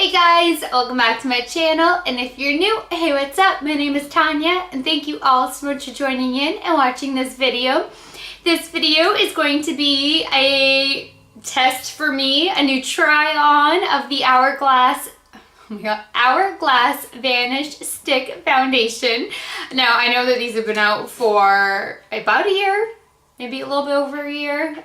Hey guys, welcome back to my channel, and if you're new, hey, what's up? My name is Tanya, and thank you all so much for joining in and watching this video. This video is going to be a test for me, a new try-on of the Hourglass Vanish Stick Foundation. Now, I know that these have been out for about a year, maybe a little bit over a year.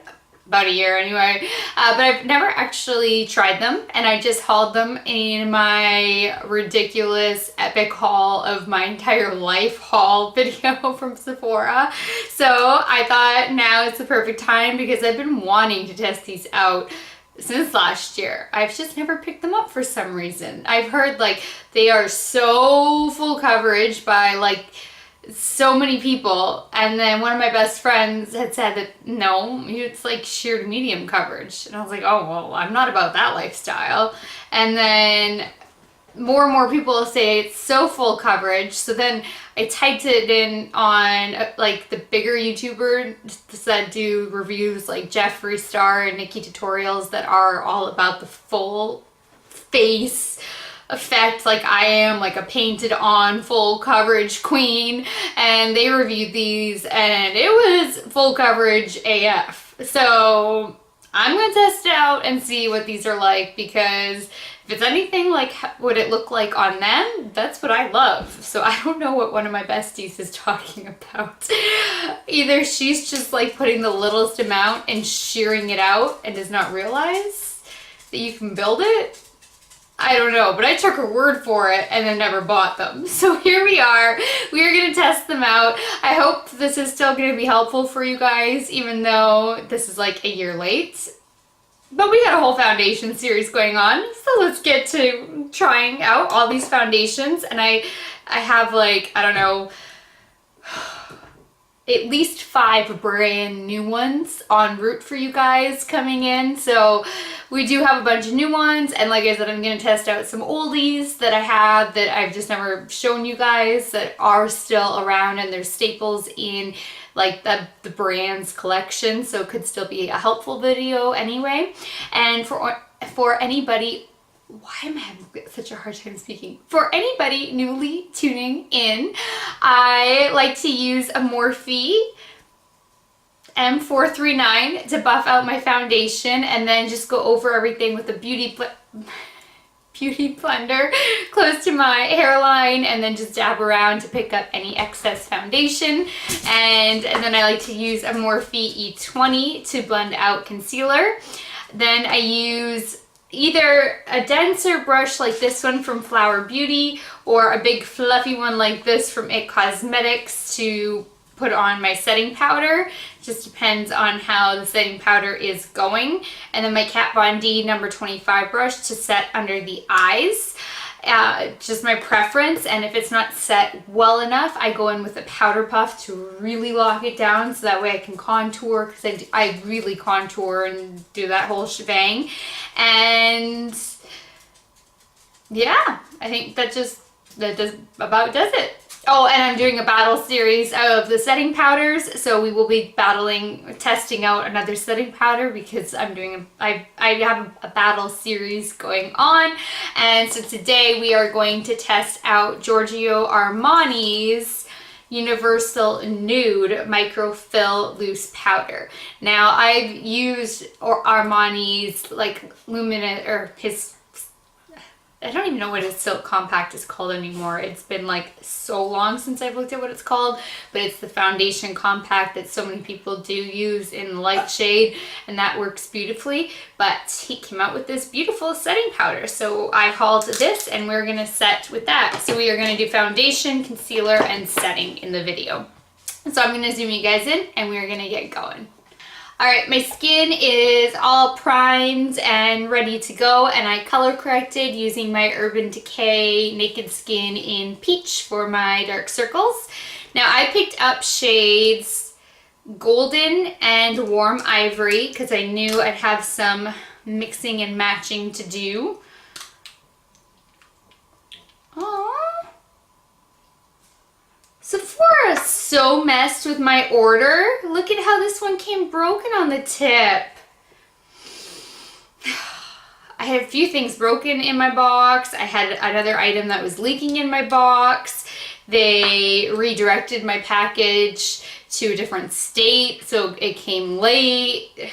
About a year anyway, but I've never actually tried them, and I just hauled them in my ridiculous epic haul of my entire life haul video from Sephora. So I thought now is the perfect time because I've been wanting to test these out since last year. I've just never picked them up for some reason. I've heard like they are so full coverage by like so many people, and then one of my best friends had said that no, it's like sheer to medium coverage, and I was like, oh well, I'm not about that lifestyle. And then more and more people say it's so full coverage, so then I typed it in on like the bigger YouTubers that do reviews like Jeffree Star and Nikki Tutorials that are all about the full face effect, like I am, like a painted on full coverage queen, and they reviewed these and it was full coverage AF. So I'm gonna test it out and see what these are like, because if it's anything like what it looked like on them, that's what I love. So I don't know what one of my besties is talking about. Either she's just like putting the littlest amount and shearing it out and does not realize that you can build it. I don't know, but I took her word for it and then never bought them. So here we are. We are going to test them out. I hope this is still going to be helpful for you guys, even though this is like a year late. But we got a whole foundation series going on, so let's get to trying out all these foundations. And I have like, I don't know, at least 5 brand new ones en route for you guys coming in. So we do have a bunch of new ones, and like I said, I'm going to test out some oldies that I have that I've just never shown you guys that are still around, and they're staples in like the brand's collection, so it could still be a helpful video anyway. And for anybody, why am I having such a hard time speaking? For anybody newly tuning in, I like to use a Morphe M439 to buff out my foundation, and then just go over everything with a beauty blender close to my hairline, and then just dab around to pick up any excess foundation. And then I like to use a Morphe E20 to blend out concealer. Then I use either a denser brush like this one from Flower Beauty, or a big fluffy one like this from It Cosmetics to put on my setting powder. Just depends on how the setting powder is going. And then my Kat Von D number 25 brush to set under the eyes. Just my preference, and if it's not set well enough, I go in with a powder puff to really lock it down, so that way I can contour, because I really contour and do that whole shebang. And yeah, I think that about does it. Oh, and I'm doing a battle series of the setting powders, so we will be testing out another setting powder, because I have a battle series going on. And so today we are going to test out Giorgio Armani's Universal Nude Microfill Loose Powder. Now, I've used Armani's like luminous, or his, I don't even know what his Silk Compact is called anymore. It's been like so long since I've looked at what it's called, but it's the foundation compact that so many people do use in light shade, and that works beautifully. But he came out with this beautiful setting powder, so I hauled this, and we're gonna set with that. So we are gonna do foundation, concealer, and setting in the video. So I'm gonna zoom you guys in, and we're gonna get going. Alright, my skin is all primed and ready to go, and I color corrected using my Urban Decay Naked Skin in Peach for my dark circles. Now, I picked up shades Golden and Warm Ivory because I knew I'd have some mixing and matching to do. Aww. Sephora so messed with my order. Look at how this one came broken on the tip. I I had a few things broken in my box. I had another item that was leaking in my box. They redirected my package to a different state, so it came late.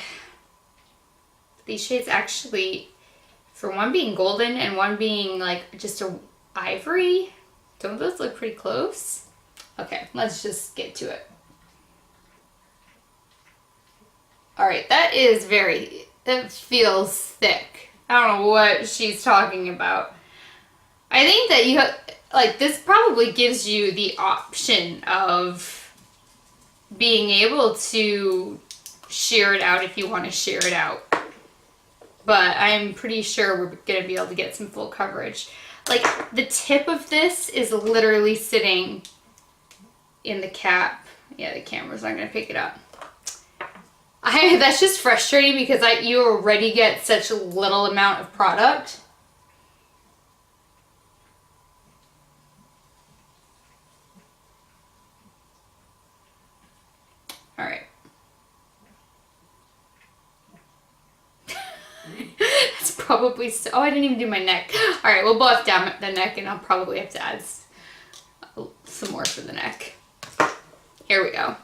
These shades actually, for one being golden and one being like just a ivory, don't those look pretty close? Okay, let's just get to it. All right, that feels thick. I don't know what she's talking about. I think that you have, like, this probably gives you the option of being able to shear it out if you want to shear it out. But I'm pretty sure we're going to be able to get some full coverage. Like, the tip of this is literally sitting in the cap. Yeah, the camera's not going to pick it up. That's just frustrating because you already get such a little amount of product. All right. That's probably so. Oh, I didn't even do my neck. All right, we'll buff down the neck, and I'll probably have to add some more for the neck. Here we go.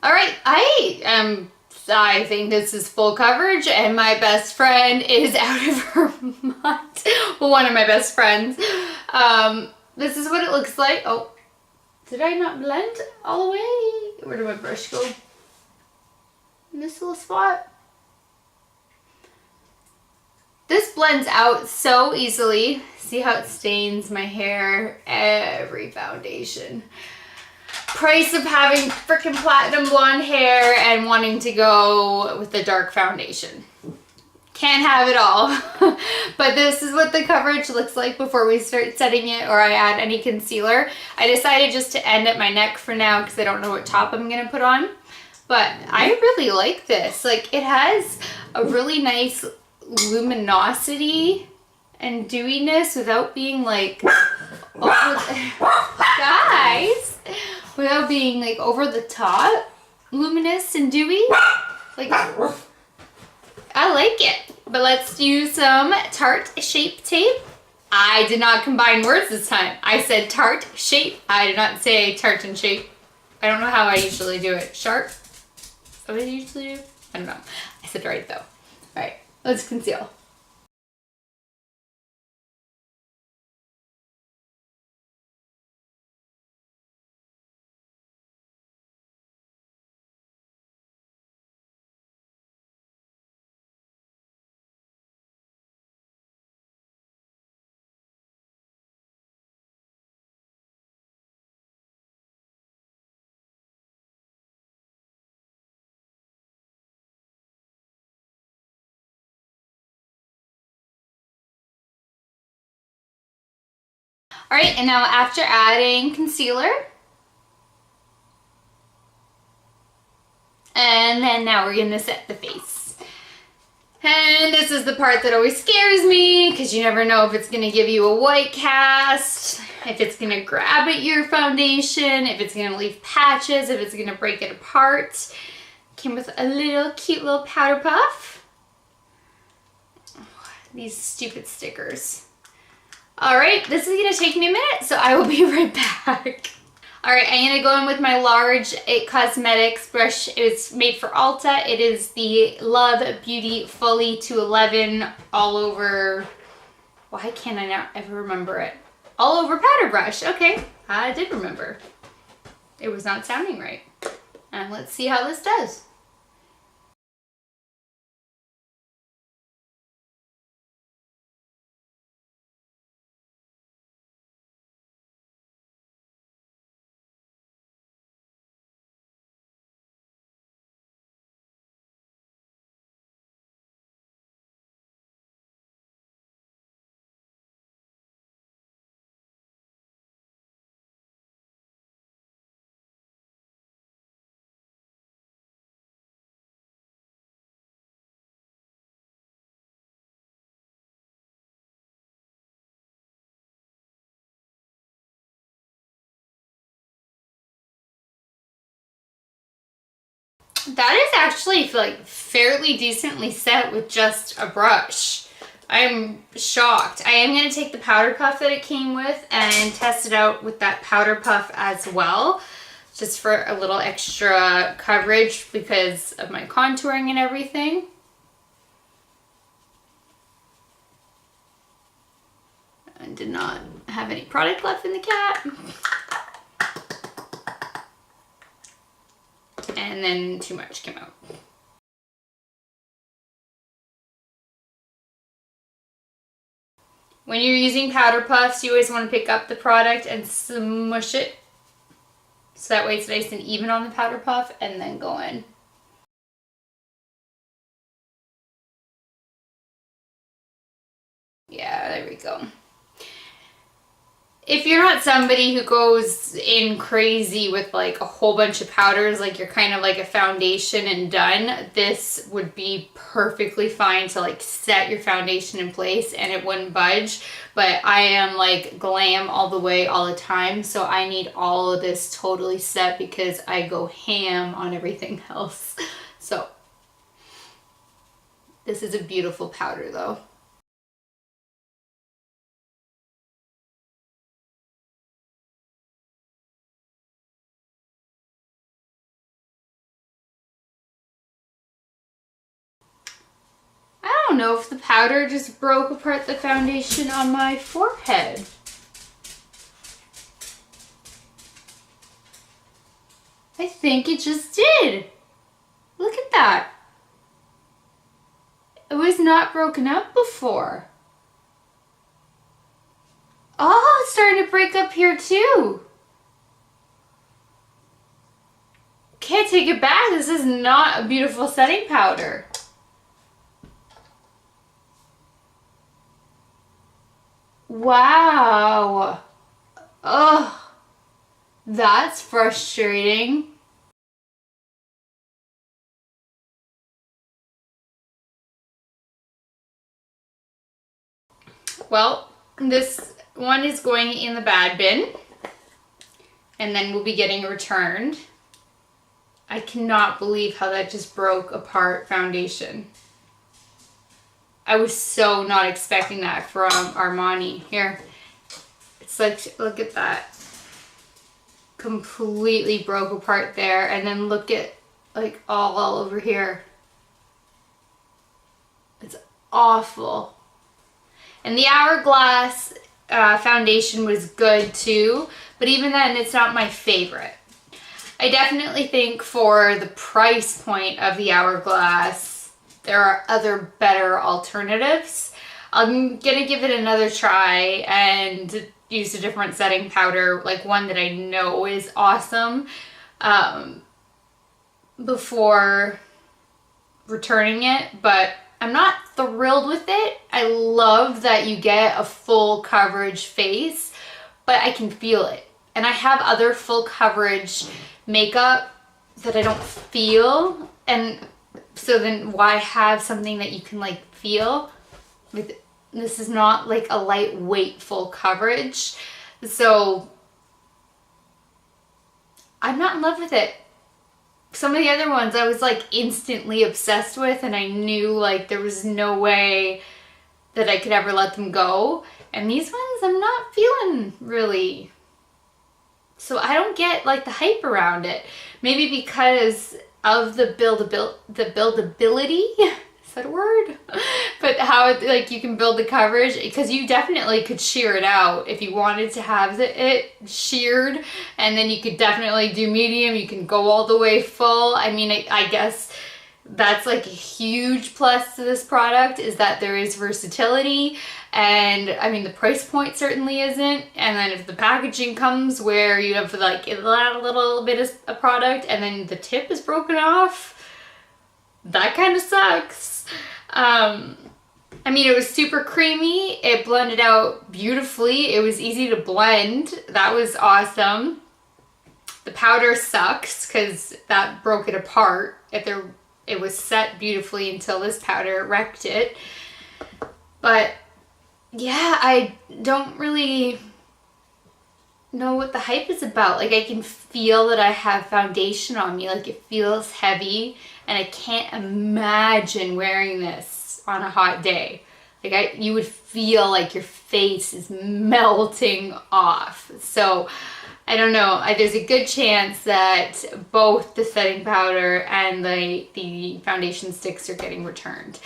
All right, I think this is full coverage, and my best friend is out of her mind. Well, one of my best friends. This is what it looks like. Oh, did I not blend all the way? Where did my brush go? In this little spot. This blends out so easily. See how it stains my hair? Every foundation. Price of having freaking platinum blonde hair and wanting to go with the dark foundation. Can't have it all. But this is what the coverage looks like before we start setting it or I add any concealer. I decided just to end at my neck for now because I don't know what top I'm going to put on. But I really like this. Like, it has a really nice luminosity and dewiness without being like, guys, without being like over the top luminous and dewy. Like, I like it. But let's do some Tarte Shape Tape. I did not combine words this time. I said Tarte Shape. I did not say Tarte and Shape. I don't know how I usually do it. Sharp? Is that what I usually do? I don't know. I said right though. All right, let's conceal. All right, and now after adding concealer, and then now we're gonna set the face. And this is the part that always scares me because you never know if it's gonna give you a white cast, if it's gonna grab at your foundation, if it's gonna leave patches, if it's gonna break it apart. Came with a little cute little powder puff. Oh, these stupid stickers. All right, this is gonna take me a minute, so I will be right back. All right, I'm gonna go in with my large It Cosmetics brush. It's made for Ulta. It is the Love Beauty Fully to 11 all over, why can't I not ever remember it? All over powder brush. Okay, I did remember. It was not sounding right. And let's see how this does. That is actually like fairly decently set with just a brush. I'm shocked. I am going to take the powder puff that it came with and test it out with that powder puff as well, just for a little extra coverage because of my contouring and everything. I did not have any product left in the cat. And then too much came out. When you're using powder puffs, you always want to pick up the product and smush it. So that way it's nice and even on the powder puff and then go in. Yeah, there we go. If you're not somebody who goes in crazy with like a whole bunch of powders, like you're kind of like a foundation and done, this would be perfectly fine to like set your foundation in place and it wouldn't budge. But I am like glam all the way all the time, so I need all of this totally set because I go ham on everything else. So this is a beautiful powder though. I don't know if the powder just broke apart the foundation on my forehead. I think it just did. Look at that. It was not broken up before. Oh, it's starting to break up here too. Can't take it back. This is not a beautiful setting powder. Wow. Ugh. That's frustrating. Well, this one is going in the bad bin and then we'll be getting returned. I cannot believe how that just broke apart foundation. I was so not expecting that from Armani. Here, it's like, look at that. Completely broke apart there. And then look at like all over here. It's awful. And the Hourglass foundation was good too, but even then it's not my favorite. I definitely think for the price point of the Hourglass, there are other better alternatives. I'm gonna give it another try and use a different setting powder, like one that I know is awesome, before returning it, but I'm not thrilled with it. I love that you get a full coverage face, but I can feel it. And I have other full coverage makeup that I don't feel, and so then why have something that you can like feel? This is not like a lightweight full coverage, so I'm not in love with it. Some of the other ones I was like instantly obsessed with and I knew like there was no way that I could ever let them go, and these ones I'm not feeling really So I don't get like the hype around it. Maybe because of the buildability. Is that a word? But how like you can build the coverage, because you definitely could shear it out if you wanted to have it sheared, and then you could definitely do medium. You can go all the way full. I mean, I guess that's like a huge plus to this product, is that there is versatility. And I mean, the price point certainly isn't. And then if the packaging comes where you have like a little bit of a product and then the tip is broken off, that kind of sucks. I mean, it was super creamy. It blended out beautifully. It was easy to blend. That was awesome. The powder sucks because that broke it apart. It was set beautifully until this powder wrecked it. But yeah, I don't really know what the hype is about. Like, I can feel that I have foundation on me. Like, it feels heavy, and I can't imagine wearing this on a hot day. Like, you would feel like your face is melting off. So I don't know. There's a good chance that both the setting powder and the foundation sticks are getting returned.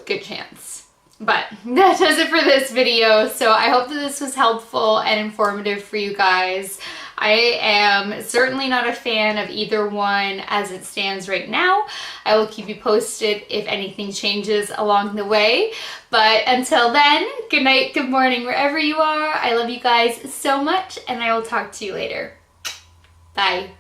Good chance. But that does it for this video. So I hope that this was helpful and informative for you guys. I am certainly not a fan of either one as it stands right now. I will keep you posted if anything changes along the way. But until then, good night, good morning, wherever you are. I love you guys so much, and I will talk to you later. Bye.